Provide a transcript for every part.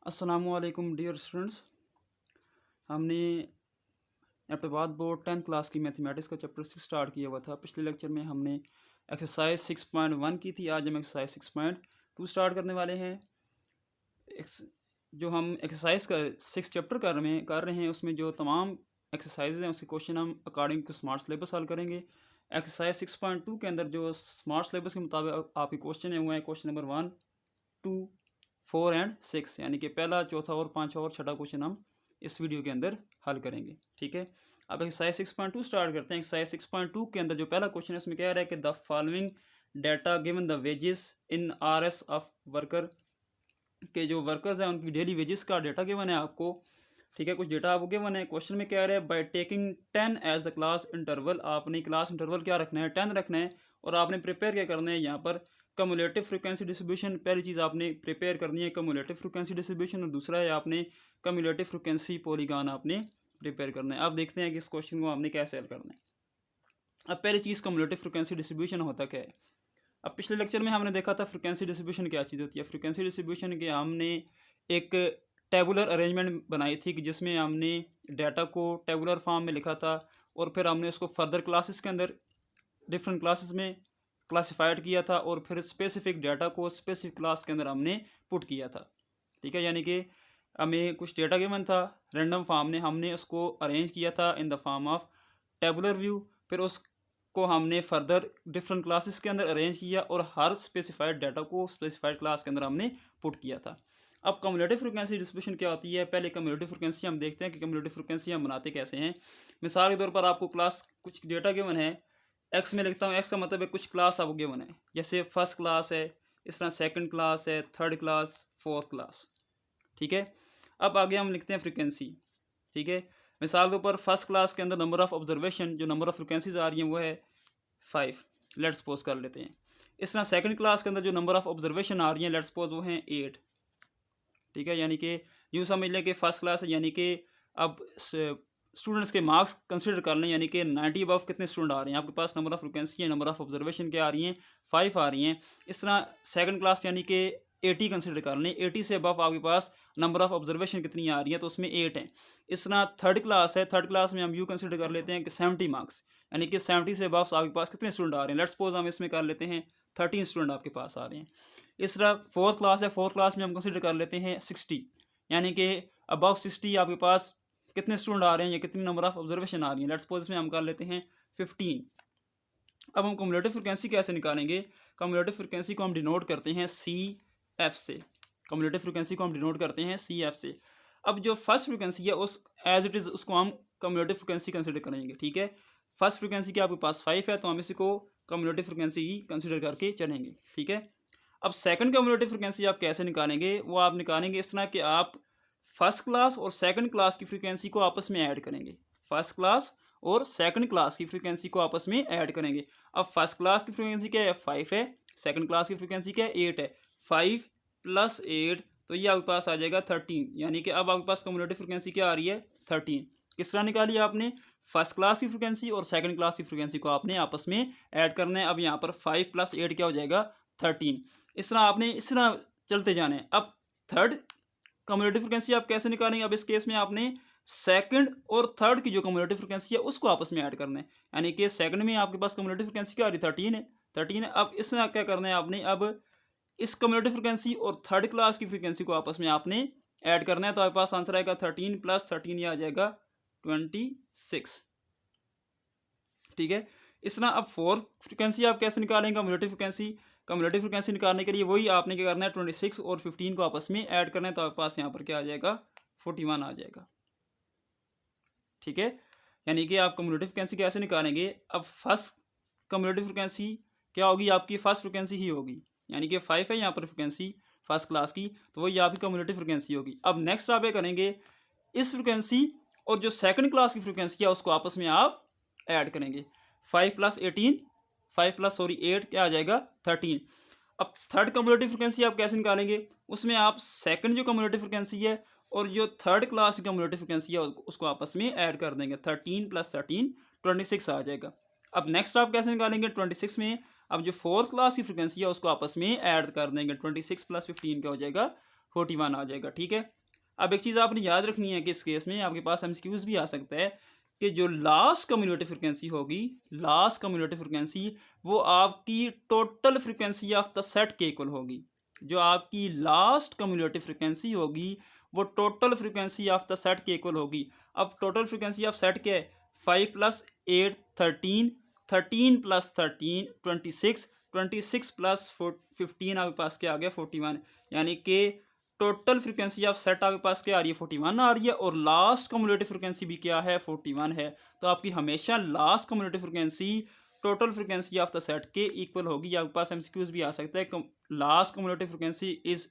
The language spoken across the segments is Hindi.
अस्सलामुअलैकुम डियर स्टूडेंट्स। हमने एबटाबाद बोर्ड 10th क्लास की मैथमेटिक्स का चैप्टर 6 स्टार्ट किया हुआ था। पिछले लेक्चर में हमने एक्सरसाइज 6.1 की थी। आज हम एक्सरसाइज 6.2 स्टार्ट करने वाले हैं। जो हम एक्सरसाइज का 6 चैप्टर कर रहे हैं उसमें जो तमाम एक्सरसाइज हैं उसके क्वेश्चन हम अकॉर्डिंग टू स्मार्ट सिलेबस हल करेंगे। एक्सरसाइज 6.2 के अंदर जो स्मार्ट सिलेबस के मुताबिक आपके क्वेश्चन है वो है क्वेश्चन नंबर 1, 2, 4 एंड 6, यानी कि पहला, चौथा और पाँचवा और छठा क्वेश्चन हम इस वीडियो के अंदर हल करेंगे। ठीक है, अब एक्सरसाइज 6.2 स्टार्ट करते हैं। एक्सरसाइज 6.2 के अंदर जो पहला क्वेश्चन है उसमें कह रहा है कि the following data given the wages in RS of worker, के जो वर्कर्स हैं उनकी डेली वेजेस का डाटा गिवन है आपको। ठीक है, कुछ डेटा आपको गिवन है। क्वेश्चन में कह रहा है by taking 10 as the class interval, आपने क्लास इंटरवल क्या रखना है, 10 रखना है। और आपने प्रिपेयर क्या करना है यहाँ पर, कम्युलेटिव फ्रिक्वेंसी डिस्ट्रीब्यूशन। पहली चीज़ आपने प्रिपेयर करनी है कम्युलेटिव फ्रिक्वेंसी डिस्ट्रीब्यूशन, और दूसरा है आपने कम्युलेटिव फ्रिक्वेंसी पॉलीगॉन आपने प्रिपेयर करना है। अब देखते हैं कि इस क्वेश्चन को आपने कैसे हल करना है। अब पहली चीज़ कम्युलेटिव फ्रिक्वेंसी डिस्ट्रीब्यूशन होता क्या है। अब पिछले लेक्चर में हमने देखा था फ्रिक्वेंसी डिस्ट्रीब्यूशन क्या चीज़ होती है। फ्रिक्वेंसी डिस्ट्रीब्यूशन के हमने एक टेबुलर अरेंजमेंट बनाई थी कि जिसमें हमने डाटा को टेबुलर फॉर्म में लिखा था और फिर हमने उसको फर्दर क्लासेस के अंदर डिफरेंट क्लासेस में क्लासिफाइड किया था और फिर स्पेसिफिक डाटा को स्पेसिफिक क्लास के अंदर हमने पुट किया था। ठीक है, यानी कि हमें कुछ डेटा गिवन था रैंडम फॉर्म में, हमने उसको अरेंज किया था in the form of tabular view. फिर उसको हमने फर्दर डिफरेंट क्लासेस के अंदर अरेंज किया और हर स्पेसिफाइड डाटा को स्पेसिफाइड क्लास के अंदर हमने पुट किया था। अब कम्युलेटिव फ्रिक्वेंसी डिस्ट्रीब्यूशन क्या होती है। पहले कम्युलेटिव फ्रिक्वेंसी हम देखते हैं कि कम्युलेटिव फ्रिक्वेंसी हम बनाते कैसे हैं। मिसाल के तौर पर आपको क्लास कुछ डेटा गिवन है, एक्स में लिखता हूँ, एक्स का मतलब है कुछ क्लास आपको गिवन है, जैसे फर्स्ट क्लास है, इस तरह सेकंड क्लास है, थर्ड क्लास, फोर्थ क्लास। ठीक है, अब आगे हम लिखते हैं फ्रिक्वेंसी। ठीक है, मिसाल के ऊपर फर्स्ट क्लास के अंदर नंबर ऑफ ऑब्जर्वेशन, जो नंबर ऑफ फ्रिक्वेंसीज आ रही हैं वो है 5, लेट्स सपोज कर लेते हैं। इस तरह सेकंड क्लास के अंदर जो नंबर ऑफ ऑब्जर्वेशन आ रही हैं लेट्स सपोज वो हैं 8। ठीक है, यानी कि यूँ समझ लें कि फर्स्ट क्लास है, यानी कि अब स्टूडेंट्स के मार्क्स कंसिडर कर लें, यानी कि 90 अबव कितने स्टूडेंट आ रहे हैं आपके पास, नंबर ऑफ फ्रिक्वेंसी है, नंबर ऑफ ऑब्जर्वेशन क्या आ रही हैं, 5 आ रही हैं। इस तरह सेकंड क्लास यानी कि 80 कंसिडर कर लें, 80 से अबव आपके पास नंबर ऑफ ऑब्जर्वेशन कितनी आ रही है तो उसमें 8 हैं। इस तरह थर्ड क्लास है, थर्ड क्लास में हम यू कंसिडर कर लेते हैं कि 70 मार्क्स, यानी कि 70 से अबव आपके पास कितने स्टूडेंट आ रहे हैं। लेट्स सपोज हम इसमें कर लेते हैं 13 स्टूडेंट आपके पास आ रहे हैं। इस तरह फोर्थ क्लास है, फोर्थ क्लास में हम कंसिडर कर लेते हैं 60, यानी कि अबव 60 आपके पास कितने स्टूडेंट आ रहे हैं या कितनी नंबर ऑफ ऑब्जर्वेशन आ रही है। लेट्स सपोज इसमें हम कर लेते हैं 15। अब हम कम्युलेटिव फ्रिक्वेंसी कैसे निकालेंगे। कम्युलेटिव फ्रिक्वेंसी को हम डिनोट करते हैं CF से। कम्युलेटिव फ्रिक्वेंसी को हम डिनोट करते हैं CF से। अब जो फर्स्ट फ्रिक्वेंसी है उस एज इट इज़ उसको हम कम्युलेटिव फ्रिक्वेंसी कंसिडर करेंगे। ठीक है, फर्स्ट फ्रिक्वेंसी की आपके पास 5 है तो हम इसी को कम्युलेटिव फ्रिक्वेंसी ही कंसिडर करके चलेंगे। ठीक है, अब सेकंड कम्युलेटिव फ्रिक्वेंसी आप कैसे निकालेंगे, वो आप निकालेंगे इस तरह कि आप फर्स्ट क्लास और सेकंड क्लास की फ्रीक्वेंसी को आपस में ऐड करेंगे। फर्स्ट क्लास और सेकंड क्लास की फ्रीक्वेंसी को आपस में ऐड करेंगे। अब फर्स्ट क्लास की फ्रीक्वेंसी क्या है, 5 है, सेकंड क्लास की फ्रीक्वेंसी क्या है, 8 है। 5 + 8 तो ये आपके पास आ जाएगा 13, यानी कि अब आपके पास कम्युलेटिव फ्रीक्वेंसी क्या आ रही है, 13। किस तरह निकाली आपने, फर्स्ट क्लास की फ्रीक्वेंसी और सेकंड क्लास की फ्रीक्वेंसी को आपने आपस में ऐड करना है। अब यहाँ पर 5 + 8 क्या हो जाएगा, 13। इस तरह आपने इस तरह चलते जाने। अब थर्ड कम्युलेटिव फ्रिक्वेंसी आप कैसे निकालेंगे। अब इस केस में आपने सेकंड और थर्ड की जो कम्युलेटिव फ्रिक्वेंसी है उसको आपस में ऐड करना है, यानी कि सेकंड में आपके पास कम्युलेटिव फ्रिक्वेंसी क्या आ रही है, 13 है। अब इसमें क्या करना है आपने, अब इस कम्युलेटिव फ्रिक्वेंसी और थर्ड क्लास की फ्रिक्वेंसी को आपस में आपने ऐड करना है। तो आपके पास आंसर आएगा 13 + 13, ये आ जाएगा 26। ठीक है, इस तरह अब फोर्थ फ्रिक्वेंसी आप कैसे निकालेंगे कम्युलेटिव फ्रिक्वेंसी। कम्युलेटिव फ्रिक्वेंसी निकालने के लिए वही आपने क्या करना है, 26 और 15 को आपस में ऐड करना है। तो आपके पास यहाँ पर क्या आ जाएगा, 41 आ जाएगा। ठीक है, यानी कि आप कम्युलेटिव फ्रिक्वेंसी कैसे निकालेंगे। अब फर्स्ट कम्युलेटिव फ्रिक्वेंसी क्या होगी, आपकी फर्स्ट फ्रिक्वेंसी ही होगी, यानी कि 5 है यहाँ पर फ्रिक्वेंसी फर्स्ट क्लास की, तो वही आपकी कम्युलेटिव फ्रिक्वेंसी होगी। अब नेक्स्ट आप ये करेंगे, इस फ्रिक्वेंसी और जो सेकंड क्लास की फ्रिक्वेंसी है उसको आपस में आप ऐड करेंगे। 5 + 18 5 + 8 क्या आ जाएगा, 13। अब थर्ड कम्युलेटिव फ्रिक्वेंसी आप कैसे निकालेंगे, उसमें आप सेकंड जो कम्युलेटिव फ्रिक्वेंसी है और जो थर्ड क्लास की कम्युलेटिव फ्रिक्वेंसी है उसको आपस में ऐड कर देंगे। 13 + 13 26 आ जाएगा। अब नेक्स्ट आप कैसे निकालेंगे, 26 में अब जो फोर्थ क्लास की फ्रिक्वेंसी है उसको आपस में ऐड कर देंगे। 26 + 15 क्या हो जाएगा, 41 आ जाएगा। ठीक है, अब एक चीज़ आपने याद रखनी है कि इस केस में आपके पास एमसीक्यूज भी आ सकता है कि जो लास्ट कम्युलेटिव फ्रिक्वेंसी होगी, लास्ट कम्युलेटिव फ्रिक्वेंसी वो आपकी total frequency of the set के इक्वल होगी। जो आपकी लास्ट कम्युलेटिव फ्रिक्वेंसी होगी वो total frequency of the set के इक्वल होगी। अब टोटल फ्रिक्वेंसी ऑफ सेट क्या है? 5 + 8 13, 13 + 13 26, 26 + 15 आपके पास क्या आ गया? 41। यानी कि टोटल फ्रिक्वेंसी ऑफ सेट आपके पास क्या आ रही है? 41 आ रही है, और लास्ट कम्युलेटिव फ्रिक्वेंसी भी क्या है? 41 है। तो आपकी हमेशा last cumulative frequency total frequency of the set के इक्वल होगी। आपके पास एमसीक्यूज भी आ सकता है, last cumulative frequency is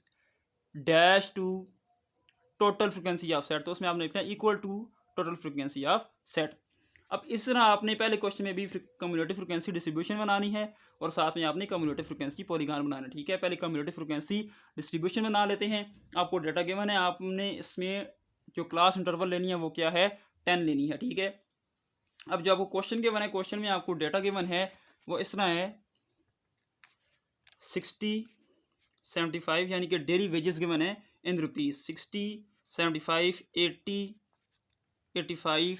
dash to total frequency of set, तो उसमें आपने लिखना है equal to total frequency of set. अब इस तरह आपने पहले क्वेश्चन में भी कम्युलेटिव फ्रिक्वेंसी डिस्ट्रीब्यूशन बनानी है और साथ में आपने कम्युलेटिव फ्रिक्वेंसी पॉलीगॉन बनाना है। ठीक है, पहले कम्युलेटिव फ्रिक्वेंसी डिस्ट्रीब्यूशन बना लेते हैं। आपको डाटा गिवन है, आपने इसमें जो क्लास इंटरवल लेनी है वो क्या है? 10 लेनी है। ठीक है, अब जो आपको क्वेश्चन गिवन है, क्वेश्चन में आपको डाटा गिवन है वो इस तरह है 60 75, यानी कि डेली वेजेस गिवन है इन रुपीज़ 60 75 80 85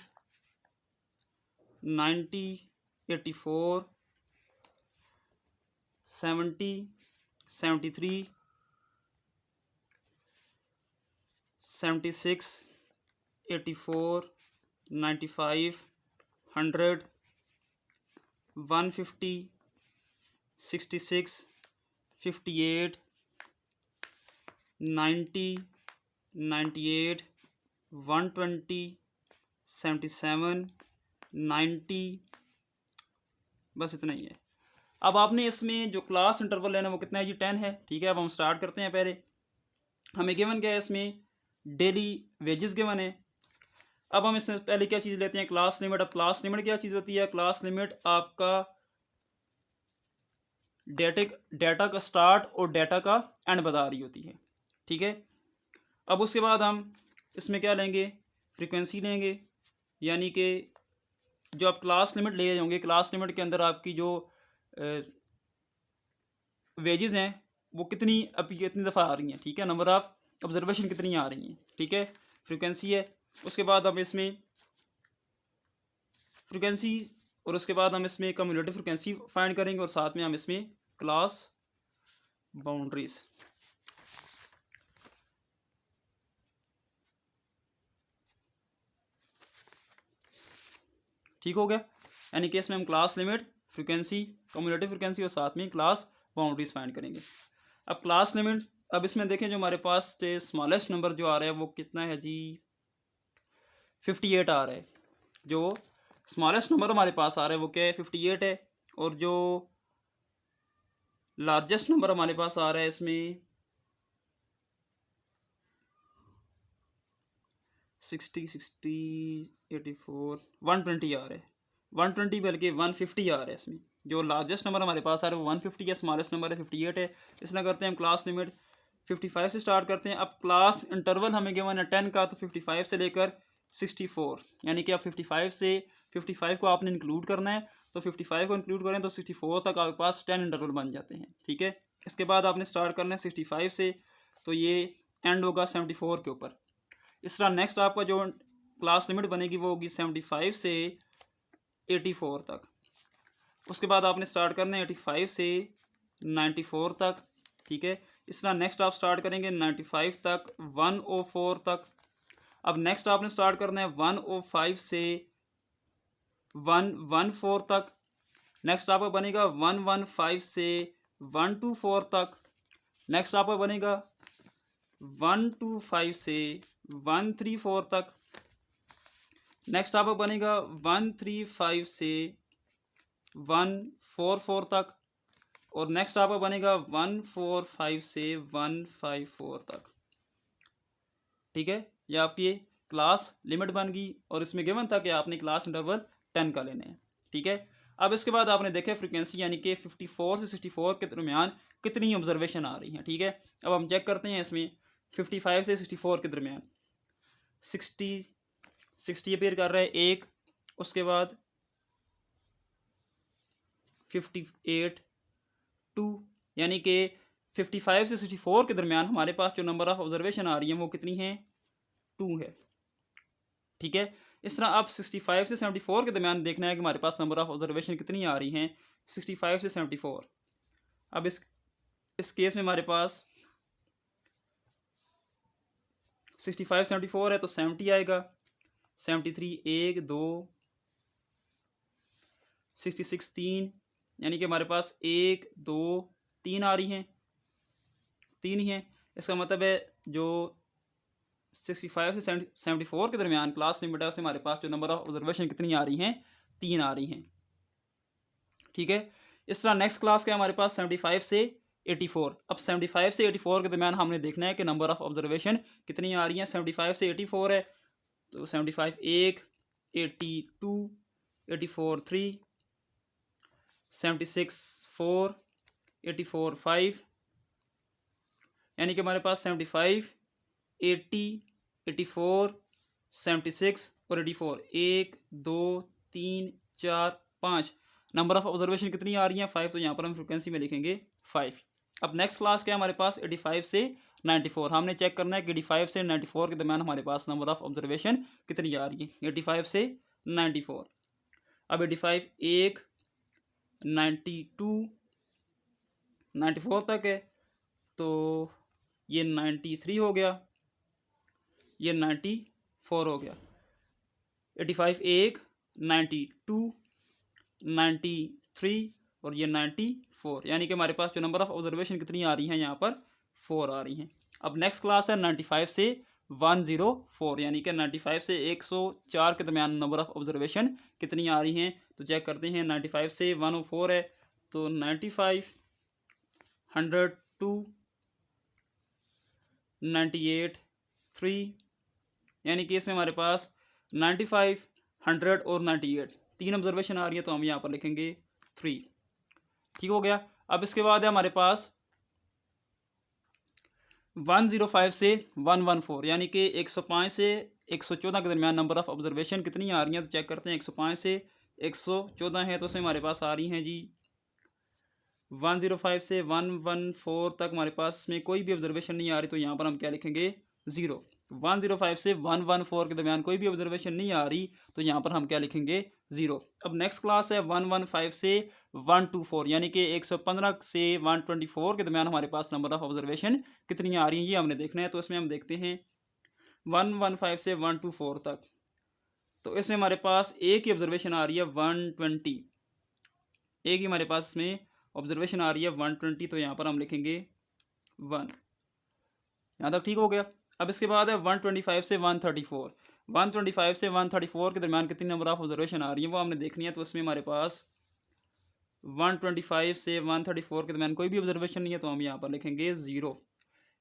90 84 70 73 76 84 95 100 150 66 58 90 98 120 77 90, बस इतना ही है। अब आपने इसमें जो क्लास इंटरवल लेना है वो कितना है जी? 10 है। ठीक है, अब हम स्टार्ट करते हैं। पहले हमें गिवन क्या है? इसमें डेली वेजेस गिवन है। अब हम इसमें पहले क्या चीज़ लेते हैं? Class limit. अब क्लास लिमिट क्या चीज़ होती है? क्लास लिमिट आपका डेटा का स्टार्ट और डेटा का एंड बता रही होती है। ठीक है, अब उसके बाद हम इसमें क्या लेंगे? फ्रीक्वेंसी लेंगे, यानी कि जो आप क्लास लिमिट ले जाओगे, क्लास लिमिट के अंदर आपकी जो वेजेस हैं वो कितनी अभी कितनी दफ़ा आ रही हैं। ठीक है, नंबर ऑफ ऑब्जर्वेशन कितनी आ रही हैं। ठीक है, फ्रीक्वेंसी है। उसके बाद हम इसमें फ्रीक्वेंसी और उसके बाद हम इसमें कम्युलेटिव फ्रीक्वेंसी फाइंड करेंगे और साथ में हम इसमें क्लास बाउंड्रीज। ठीक हो गया, यानी कि इसमें हम class limit, frequency, cumulative frequency और साथ में क्लास बाउंड्रीज फाइंड करेंगे। अब क्लास लिमिट, अब इसमें देखें जो हमारे पास स्मॉलेस्ट नंबर जो आ रहा है वो कितना है जी? 58 आ रहा है। जो स्मॉलेस्ट नंबर हमारे पास आ रहा है वो क्या है? 58 है। और जो लार्जेस्ट नंबर हमारे पास आ रहा है इसमें 60 60 84 120 आ रहा है। 120 बल्कि 150 आ रहा है इसमें। जो लार्जेस्ट नंबर हमारे पास आ रहा है वो 150 है, स्मॉलेस्ट नंबर है 58 है। इसलिए करते हैं हम क्लास लिमिट 55 से स्टार्ट करते हैं। अब क्लास इंटरवल हमें गिवन है 10 का, तो 55 से लेकर 64, यानी कि अब 55 से 55 को आपने इंक्लूड करना है, तो 55 को इंक्लूड करें तो 64 तक आपके पास 10 इंटरवल बन जाते हैं। ठीक है, इसके बाद आपने स्टार्ट करना है 65 से, तो ये एंड होगा 74 के ऊपर। इस तरह नेक्स्ट आपका जो क्लास लिमिट बनेगी वो होगी 75 से 84 तक। उसके बाद आपने स्टार्ट करना है 85 से 94 तक। ठीक है, इस तरह नेक्स्ट आप स्टार्ट करेंगे 95 तक, 104 तक। अब नेक्स्ट आपने स्टार्ट करना है 105 से 114 तक। नेक्स्ट आपका बनेगा 115 से 124 तक। नेक्स्ट आपका बनेगा 125 से 134 तक। नेक्स्ट आपका बनेगा 135 से 144 तक। और नेक्स्ट आपका बनेगा 145 से 154 तक। ठीक है, ये आपकी क्लास लिमिट बन गई और इसमें गिवन था कि आपने क्लास इंटरवल 10 का लेने हैं। ठीक है, अब इसके बाद आपने देखा फ्रीक्वेंसी, यानी कि 54 से 64 के दरमियान कितनी ऑब्जर्वेशन आ रही हैं। ठीक है, अब हम चेक करते हैं इसमें 55 से 64 के दरमियान 60 अपेयर कर रहा है एक, उसके बाद 58 2, यानी कि 55 से 64 के दरमियान हमारे पास जो नंबर ऑफ ऑब्जर्वेशन आ रही हैं वो कितनी हैं, 2 है। ठीक है, इस तरह आप 65 से 74 के दरमियान देखना है कि हमारे पास नंबर ऑफ ऑब्जर्वेशन कितनी आ रही हैं, 65 से 74। अब इस केस में हमारे पास 65 74 है तो 70 आएगा, 73 1 2 66 3, यानी कि हमारे पास 1 2 3 आ रही हैं, 3 ही हैं। इसका मतलब है जो 65 से 74 के दरमियान क्लास लिमिट है उसमें हमारे पास जो नंबर ऑफ ऑब्जर्वेशन कितनी आ रही हैं, 3 आ रही हैं। ठीक है, इस तरह नेक्स्ट क्लास का हमारे पास 75 से 84। अब 75 से 84 के दरमियान हमने देखना है कि नंबर ऑफ ऑब्जर्वेशन कितनी आ रही हैं। 75 से 84 है तो 75 1, 82 84 3, 76 4, 84 5, यानी कि हमारे पास 75 80 84 76 और 84 1 2 3 4 5 नंबर ऑफ ऑब्जर्वेशन कितनी आ रही हैं, 5। तो यहाँ पर हम फ्रिक्वेंसी में लिखेंगे 5। अब नेक्स्ट क्लास क्या है हमारे पास 85 से 94। हमने चेक करना है कि 85 से 94 के दरमियान हमारे पास नंबर ऑफ ऑब्जर्वेशन कितनी आ रही है, 85 से 94। अब 85 1 92 94 तक है तो ये 93 हो गया, ये 94 हो गया। 85 1 92 93 और ये 94, यानी कि हमारे पास जो नंबर ऑफ ऑब्जर्वेशन कितनी आ रही हैं यहाँ पर 4 आ रही हैं। अब नेक्स्ट क्लास है 95 से 104, यानी कि 95 से 104 के दरमियान नंबर ऑफ ऑब्जर्वेशन कितनी आ रही हैं। तो चेक करते हैं, 95 से 104 है तो 95 102 98 3, यानी कि इसमें हमारे पास 95 100 और 98 3 ऑब्जर्वेशन आ रही है तो हम यहाँ पर लिखेंगे 3। ठीक हो गया। अब इसके बाद है हमारे पास 105 से 114, यानी कि 105 से 114 के दरमियान नंबर ऑफ ऑब्जर्वेशन कितनी आ रही हैं। तो चेक करते हैं, 105 से 114 है तो उसमें हमारे पास आ रही हैं जी 105 से 114 तक हमारे पास में कोई भी ऑब्जर्वेशन नहीं आ रही तो यहाँ पर हम क्या लिखेंगे 0। 105 से 114 के दरमियान कोई भी ऑब्जर्वेशन नहीं आ रही तो यहाँ पर हम क्या लिखेंगे 0। अब नेक्स्ट क्लास है 115 से 124, यानी कि 115 से 124 के दरमियान हमारे पास नंबर ऑफ ऑब्जर्वेशन कितनी आ रही हैं ये हमने देखना है। तो इसमें हम देखते हैं 115 से 124 तक, तो इसमें हमारे पास एक ही ऑब्जर्वेशन आ रही है 120, एक ही हमारे पास में ऑब्जर्वेशन आ रही है 120 तो यहाँ पर हम लिखेंगे 1। यहाँ तक ठीक हो गया। अब इसके बाद है 125 से 134, 125 से 134 के दरमियान कितनी नंबर ऑफ ऑब्जर्वेशन आ रही है वो हमने देखनी है। तो इसमें हमारे पास 125 से 134 के दरमियान कोई भी ऑब्जर्वेशन नहीं है तो हम यहाँ पर लिखेंगे 0।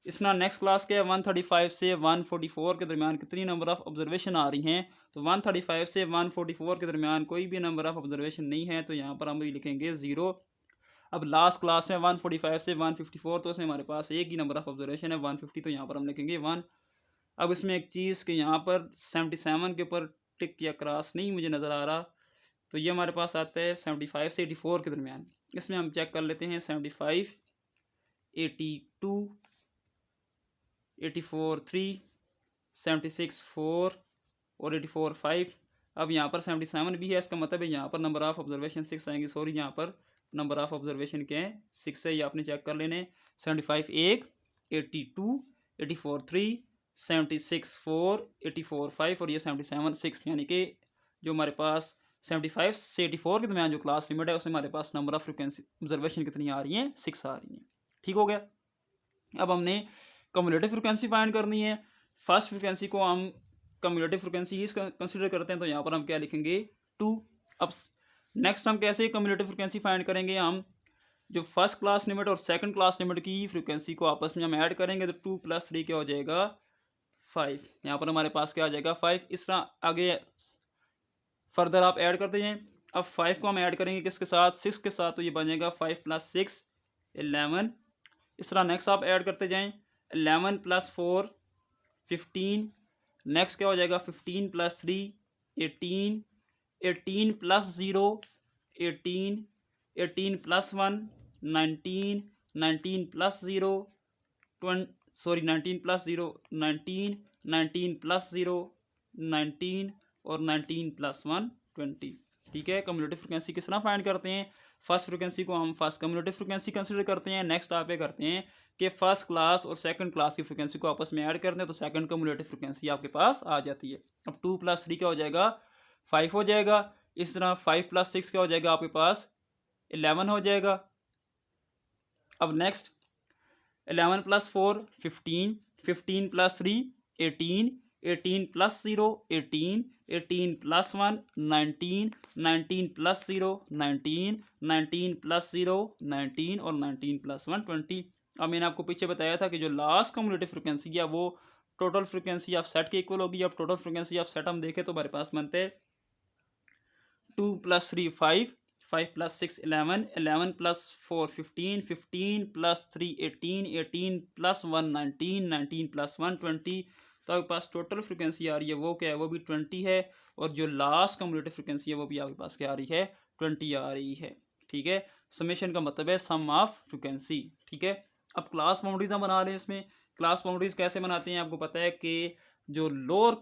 इस ना नेक्स्ट क्लास के 135 से 144 के दरमियान कितनी नंबर ऑफ ऑब्जर्वेशन आ रही हैं। तो 135 से 144 के दरमियान कोई भी नंबर ऑफ ऑब्जर्वेशन नहीं है तो यहाँ पर हम भी लिखेंगे 0। अब लास्ट क्लास है 145 से 154, तो उसमें हमारे पास एक ही नंबर ऑफ ऑब्जर्वेशन है 150 तो यहाँ पर हम लिखेंगे 1। अब इसमें एक चीज़ कि यहाँ पर 77 के ऊपर टिक या क्रॉस नहीं मुझे नज़र आ रहा, तो ये हमारे पास आता है 75 से 84 के दरमियान। इसमें हम चेक कर लेते हैं 75 82 84 3, 76 4 और 84 5। अब यहाँ पर 77 भी है, इसका मतलब है यहाँ पर नंबर ऑफ ऑब्जर्वेशन 6 आएंगे। सॉरी, यहाँ पर नंबर ऑफ ऑब्जर्वेशन क्या है 6 है, ये आपने चेक कर लेने। 75 1, 82 84 3, 76 4, 84 5 और ये 77 6, यानी कि जो हमारे पास 75 से 84 के दरमियान जो क्लास लिमिट है उसमें हमारे पास नंबर ऑफ फ्रिक्वेंसी ऑब्जर्वेशन कितनी आ रही हैं 6 आ रही हैं। ठीक हो गया। अब हमने कम्युलेटिव फ्रिक्वेंसी फाइंड करनी है। फर्स्ट फ्रिक्वेंसी को हम कम्युलेटिव फ्रिक्वेंसी ही कंसिडर करते हैं तो यहाँ पर हम क्या लिखेंगे 2। अब नेक्स्ट हम कैसे कम्युलेटिव फ्रिक्वेंसी फाइंड करेंगे, हम जो फर्स्ट क्लास लिमिट और सेकंड क्लास लिमिट की फ्रिक्वेंसी को आपस में हम ऐड करेंगे तो 2 + 3 क्या हो जाएगा 5। यहाँ पर हमारे पास क्या आ जाएगा 5। इस तरह आगे फर्दर आप ऐड करते जाएं। अब 5 को हम ऐड करेंगे किसके साथ 6 के साथ, तो ये बन जाएगा 5 + 6 11। इस तरह नेक्स्ट आप ऐड करते जाएं 11 + 4 15। नेक्स्ट क्या हो जाएगा 15 + 3 18, 18 + 0 18, 18 + 1 19, 19 प्लस 0 19 प्लस 0 19, 19 प्लस 0 19 और 19 प्लस 1 20। ठीक है, कम्युलेटिव फ्रिक्वेंसी किस तरह फाइंड करते हैं। फर्स्ट फ्रिक्वेंसी को हम फर्स्ट कम्युलेटिव फ्रिक्वेंसी कंसिडर करते हैं। नेक्स्ट आप ये करते हैं कि फर्स्ट क्लास और सेकंड क्लास की फ्रिक्वेंसी को आपस में ऐड करते हैं तो सेकंड कम्युलेटिव फ्रिक्वेंसी आपके पास आ जाती है। अब 2 प्लस 3 क्या हो जाएगा, 5 हो जाएगा। इस तरह 5 प्लस 6 क्या हो जाएगा, आपके पास 11 हो जाएगा। अब next 11 plus 4 15, 15 plus 3 18, 18 plus 0 18, 18 plus 1 19, 19 plus 0 19, 19 plus 0 19 और 19 प्लस 1 20। अब मैंने आपको पीछे बताया था कि जो लास्ट कम्युलेटिव फ्रिक्वेंसी है वो टोटल फ्रिक्वेंसी ऑफ सेट के इक्वल होगी। अब टोटल फ्रिक्वेंसी ऑफ सेट हम देखें तो हमारे पास बनते हैं 2 plus 3 5, 5 plus 6 11, 11 plus 4 15, 15 plus 3 18, 18 plus 1 19, 19 plus 1 20। तो आपके पास टोटल फ्रिक्वेंसी आ रही है वो क्या है, वो भी 20 है। और जो लास्ट कम्युलेटिव फ्रिक्वेंसी है वो भी आपके पास क्या आ रही है, 20 आ रही है। ठीक है, समेशन का मतलब है सम ऑफ फ्रिक्वेंसी। ठीक है, अब क्लास बाउंड्रीज हम बना रहे हैं। इसमें क्लास बाउंड्रीज कैसे बनाते हैं, आपको पता है कि जो लोअर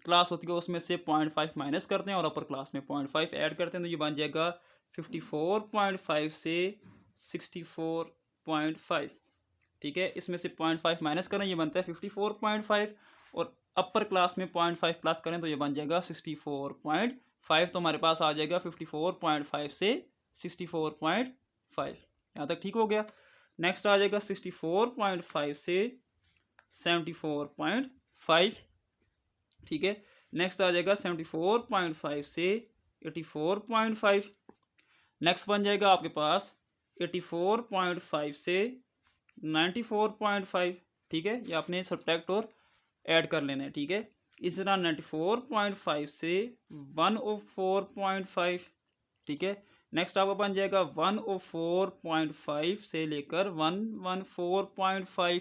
क्लास होती है उसमें से 0.5 माइनस करते हैं और अपर क्लास में 0.5 ऐड करते हैं तो ये बन जाएगा 54.5 से 64.5। ठीक है, इसमें से 0.5 माइनस करें ये बनता है 54.5 और अपर क्लास में 0.5 प्लस करें तो ये बन जाएगा 64.5। तो हमारे पास आ जाएगा 54.5 से 64.5। यहाँ तक ठीक हो गया। नेक्स्ट आ जाएगा 64.5 से 74.5। ठीक है, नेक्स्ट आ जाएगा 74.5 से 84.5। नेक्स्ट बन जाएगा आपके पास 84.5 से 94.5। ठीक है, ये आपने सब्ट्रैक्ट और ऐड कर लेना है। ठीक है, इस तरह 94.5 से 104.5। ठीक है, नेक्स्ट आपका बन जाएगा 104.5 से लेकर 114.5।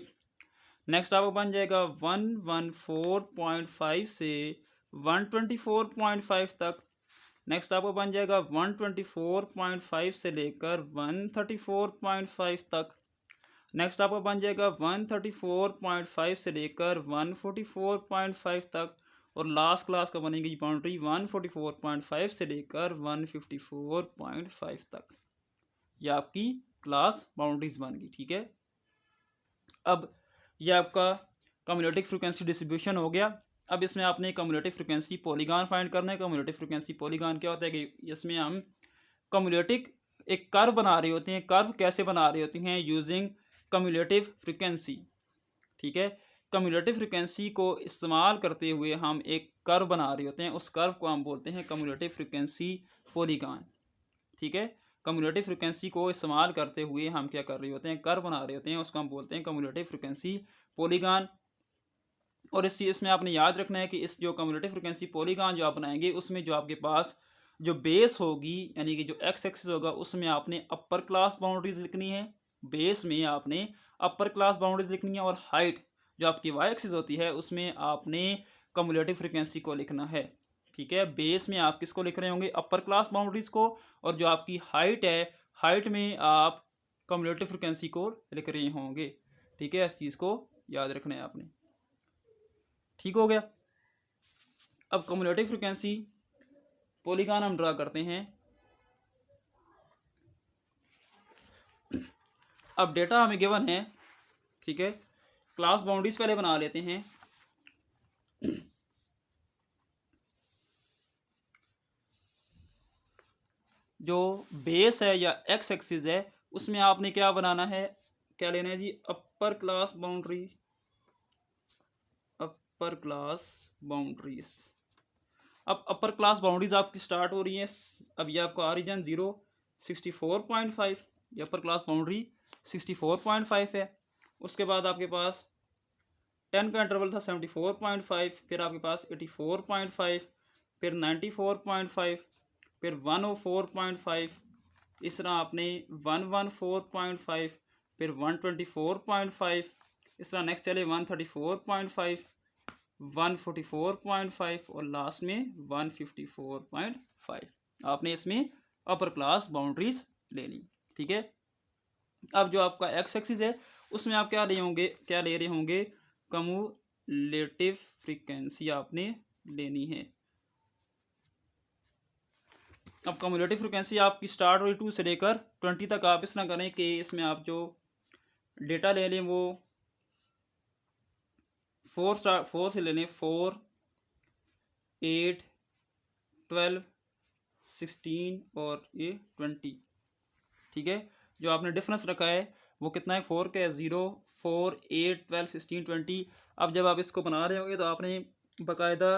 नेक्स्ट आपका बन जाएगा 114.5 से 124.5 तक। नेक्स्ट आपका बन जाएगा 124.5 से लेकर 134.5 तक। नेक्स्ट आपका बन जाएगा 134.5 से लेकर 144.5 तक। और लास्ट क्लास का बनेगी बाउंड्री 144.5 से लेकर 154.5 तक। ये आपकी क्लास बाउंड्रीज बन गई। ठीक है, अब ये आपका कम्युलेटिव फ्रिक्वेंसी डिस्ट्रीब्यूशन हो गया। अब इसमें आपने कम्युलेटिव फ्रिक्वेंसी पॉलीगॉन फाइंड करना है। कम्युलेटिव फ्रिक्वेंसी पॉलीगॉन क्या होता है कि इसमें हम कम्युलेटिव एक कर्व बना रहे होते हैं। कर्व कैसे बना रहे होते हैं, यूजिंग कम्युलेटिव फ्रिक्वेंसी। ठीक है, कम्युलेटिव फ्रिक्वेंसी को इस्तेमाल करते हुए हम एक कर्व बना रहे होते हैं। उस कर्व को हम बोलते हैं कम्युलेटिव फ्रिक्वेंसी पॉलीगॉन। ठीक है, कम्युलेटिव फ्रिक्वेंसी को इस्तेमाल करते हुए हम क्या कर रहे होते हैं, कर्व बना रहे होते हैं, उसको हम बोलते हैं कम्युलेटिव फ्रिक्वेंसी पॉलीगॉन। और इस चीज़ में आपने याद रखना है कि इस जो कम्युलेटिव फ्रिक्वेंसी पॉलीगॉन जो आप बनाएंगे उसमें जो आपके पास जो बेस होगी यानी कि जो एक्स एक्सिस होगा उसमें आपने अपर क्लास बाउंड्रीज लिखनी है। बेस में आपने अपर क्लास बाउंड्रीज लिखनी है और हाइट जो आपकी वाई एक्सिस होती है उसमें आपने कम्युलेटिव फ्रिक्वेंसी को लिखना है। ठीक है, बेस में आप किसको लिख रहे होंगे, अपर क्लास बाउंड्रीज को। और जो आपकी हाइट है, हाइट में आप कम्युलेटिव फ्रिक्वेंसी को लिख रहे होंगे। ठीक है, इस चीज़ को याद रखना है आपने। ठीक हो गया। अब कम्युलेटिव फ्रिक्वेंसी पॉलीगॉन हम ड्रा करते हैं। अब डेटा हमें गिवन है। ठीक है, क्लास बाउंड्रीज पहले बना लेते हैं। जो बेस है या एक्स एक्सिस है उसमें आपने क्या बनाना है, क्या लेना है जी, upper class boundary, upper class boundaries. अब अपर क्लास बाउंड्रीज आपकी स्टार्ट हो रही है। अब ये आपको आ रीजन 0 64.5, ये अपर क्लास बाउंड्री 64.5 है। उसके बाद आपके पास 10 का इंटरवल था 74.5, फिर आपके पास 84.5, फिर 94.5, फिर 104.5। इस तरह आपने 114.5, फिर 124.5। इस तरह नेक्स्ट चले 134.5, 144.5 और लास्ट में 154.5। आपने इसमें अपर क्लास बाउंड्रीज ले ली। ठीक है, अब जो आपका एक्स एक्सिस है उसमें आप क्या ले रहे होंगे कम्युलेटिव फ्रीक्वेंसी आपने लेनी है। अब कम्युलेटिव फ्रीक्वेंसी आपकी स्टार्ट हुई 2 से लेकर 20 तक। आप इस तरह करें कि इसमें आप जो डेटा ले लें वो 4 से ले लें, 4, 8, 12, 16 और ये 20। ठीक है, जो आपने डिफरेंस रखा है वो कितना है, 4 का है, 0, 4, 8, 12, 16, 20। अब जब आप इसको बना रहे होंगे तो आपने बाकायदा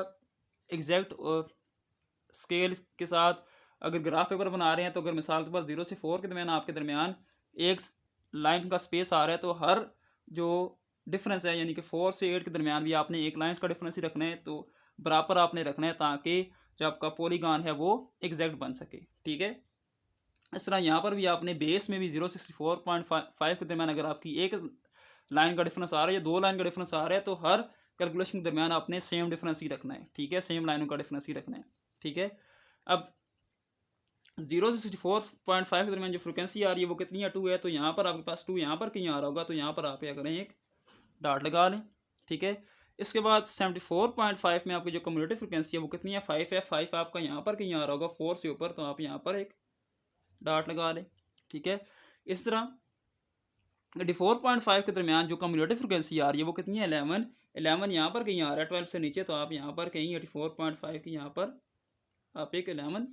एग्जैक्ट और स्केल के साथ अगर ग्राफ पेपर बना रहे हैं तो अगर मिसाल के पास 0 से 4 के दरमियान आपके दरमियान एक लाइन का स्पेस आ रहा है तो हर जो डिफरेंस है यानी कि 4 से 8 के दरमियान भी आपने एक लाइन का डिफरेंस ही रखना है, तो बराबर आपने रखना है ताकि जो आपका पॉलीगॉन है वो एग्जैक्ट बन सके। ठीक है, इस तरह यहाँ पर भी आपने बेस में भी 064.5 के दरमियान अगर आपकी एक लाइन का डिफरेंस आ रहा है या 2 लाइन का डिफरेंस आ रहा है तो हर कैलकुलेशन के दरमियान आपने सेम डिफरेंस ही रखना है। ठीक है, सेम लाइनों का डिफरेंस ही रखना है। ठीक है, अब 0 से 64.5 के दरमियान जो फ्रिक्वेंसी आ रही है वो कितनी है, 2 है। तो यहाँ पर आपके पास 2 यहाँ पर कहीं आ रहा होगा, तो यहाँ पर आप क्या करें, एक डॉट लगा लें। ठीक है, इसके बाद 74.5 में आपकी जो कम्युलेटिव फ्रिक्वेंसी है वो कितनी है, 5 है। 5 आपका यहाँ पर कहीं आ रहा होगा 4 से ऊपर, तो आप यहाँ पर एक डॉट लगा लें। ठीक है, इस तरह 84.5 के दरमियान जो कम्युलेटिव फ्रिक्वेंसी आ रही है वो कितनी है, 11 यहाँ पर कहीं आ रहा है 12 से नीचे, तो आप यहाँ पर कहीं 84.5 की यहाँ पर आप एक 11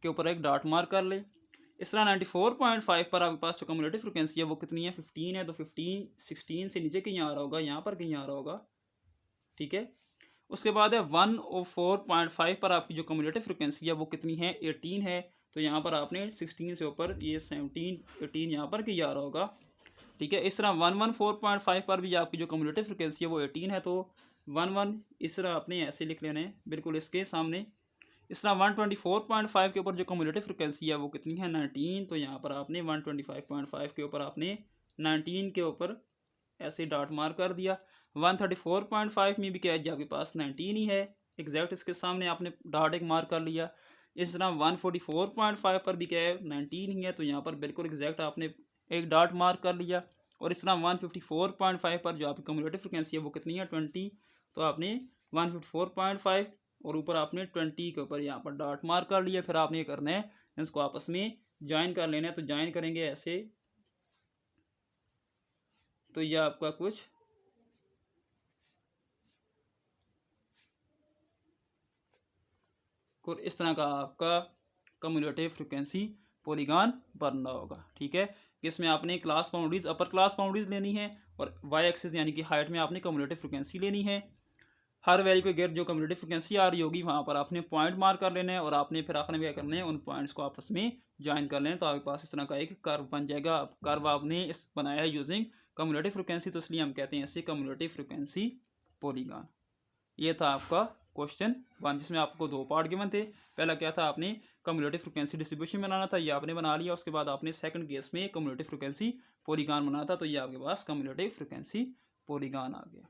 के ऊपर एक डॉट मार्क कर ले। इस तरह 94.5 पर आपके पास जो कम्युलेटिव फ्रिक्वेंसी है वो कितनी है, 15 है। तो 15 16 से नीचे कहीं आ रहा होगा, यहाँ पर कहीं आ रहा होगा। ठीक है, उसके बाद है 104.5 पर आपकी जो कम्युलेटिव फ्रिक्वेंसी है वो कितनी है, 18 है। तो यहाँ पर आपने 16 से ऊपर ये 17 18 यहाँ पर कहीं आ रहा होगा। ठीक है, इस तरह 114.5 पर भी आपकी जो कम्युलेटिव फ्रिक्वेंसी है वो 18 है। तो 11 इस तरह आपने ऐसे लिख लेना है बिल्कुल इसके सामने। इस तरह 124.5 के ऊपर जो कम्युलेटिव फ्रिक्वेंसी है वो कितनी है, 19। तो यहाँ पर आपने 125.5 के ऊपर आपने 19 के ऊपर ऐसे डॉट मार्क कर दिया। 134.5 में भी क्या है, आपके पास 19 ही है, एग्जैक्ट इसके सामने आपने डॉट एक मार्क कर लिया। इस तरह 144.5 पर भी क्या है, 19 ही है। तो यहाँ पर बिल्कुल एग्जैक्ट आपने एक डॉट मार्क कर लिया। और इस तरह 154.5 पर जो आपकी कम्युलेटिव फ्रिक्वेंसी है वो कितनी है, 20। तो आपने 154.5 और ऊपर आपने 20 के ऊपर यहाँ पर डॉट मार्क कर लिया। फिर आपने ये करना है इसको आपस में ज्वाइन कर लेना है। तो ज्वाइन करेंगे ऐसे, तो ये आपका कुछ इस तरह का आपका कम्युलेटिव फ्रिक्वेंसी पॉलीगॉन बनना होगा। ठीक है, इसमें आपने क्लास बाउंड्रीज अपर क्लास बाउंड्रीज लेनी है और वाई एक्सिस यानी कि हाइट में आपने कम्युलेटिव फ्रिक्वेंसी लेनी है। हर वैल्यू के गिर जो कम्युलेटिव फ्रिक्वेंसी आ रही होगी वहाँ पर आपने पॉइंट मार्क कर लेना है और आपने फिर आखिर में क्या करना है, उन पॉइंट्स को आपस में ज्वाइन कर लें। तो आपके पास इस तरह का एक कर्व बन जाएगा। कर्व आपने इस बनाया है यूजिंग कम्युलेटिव फ्रिक्वेंसी, तो इसलिए हम कहते हैं इसे कम्युलेटिव फ्रिक्वेंसी पॉलीगॉन। ये था आपका क्वेश्चन 1 जिसमें आपको 2 पार्ट गिवन थे। पहला क्या था, आपने कम्युलेटिव फ्रिक्वेंसी डिस्ट्रीब्यूशन बनाना था, ये आपने बना लिया। उसके बाद आपने सेकंड केस में कम्युलेटिव फ्रिक्वेंसी पॉलीगॉन बनाना था, तो ये आपके पास कम्युलेटिव फ्रिक्वेंसी पॉलीगॉन आ गया।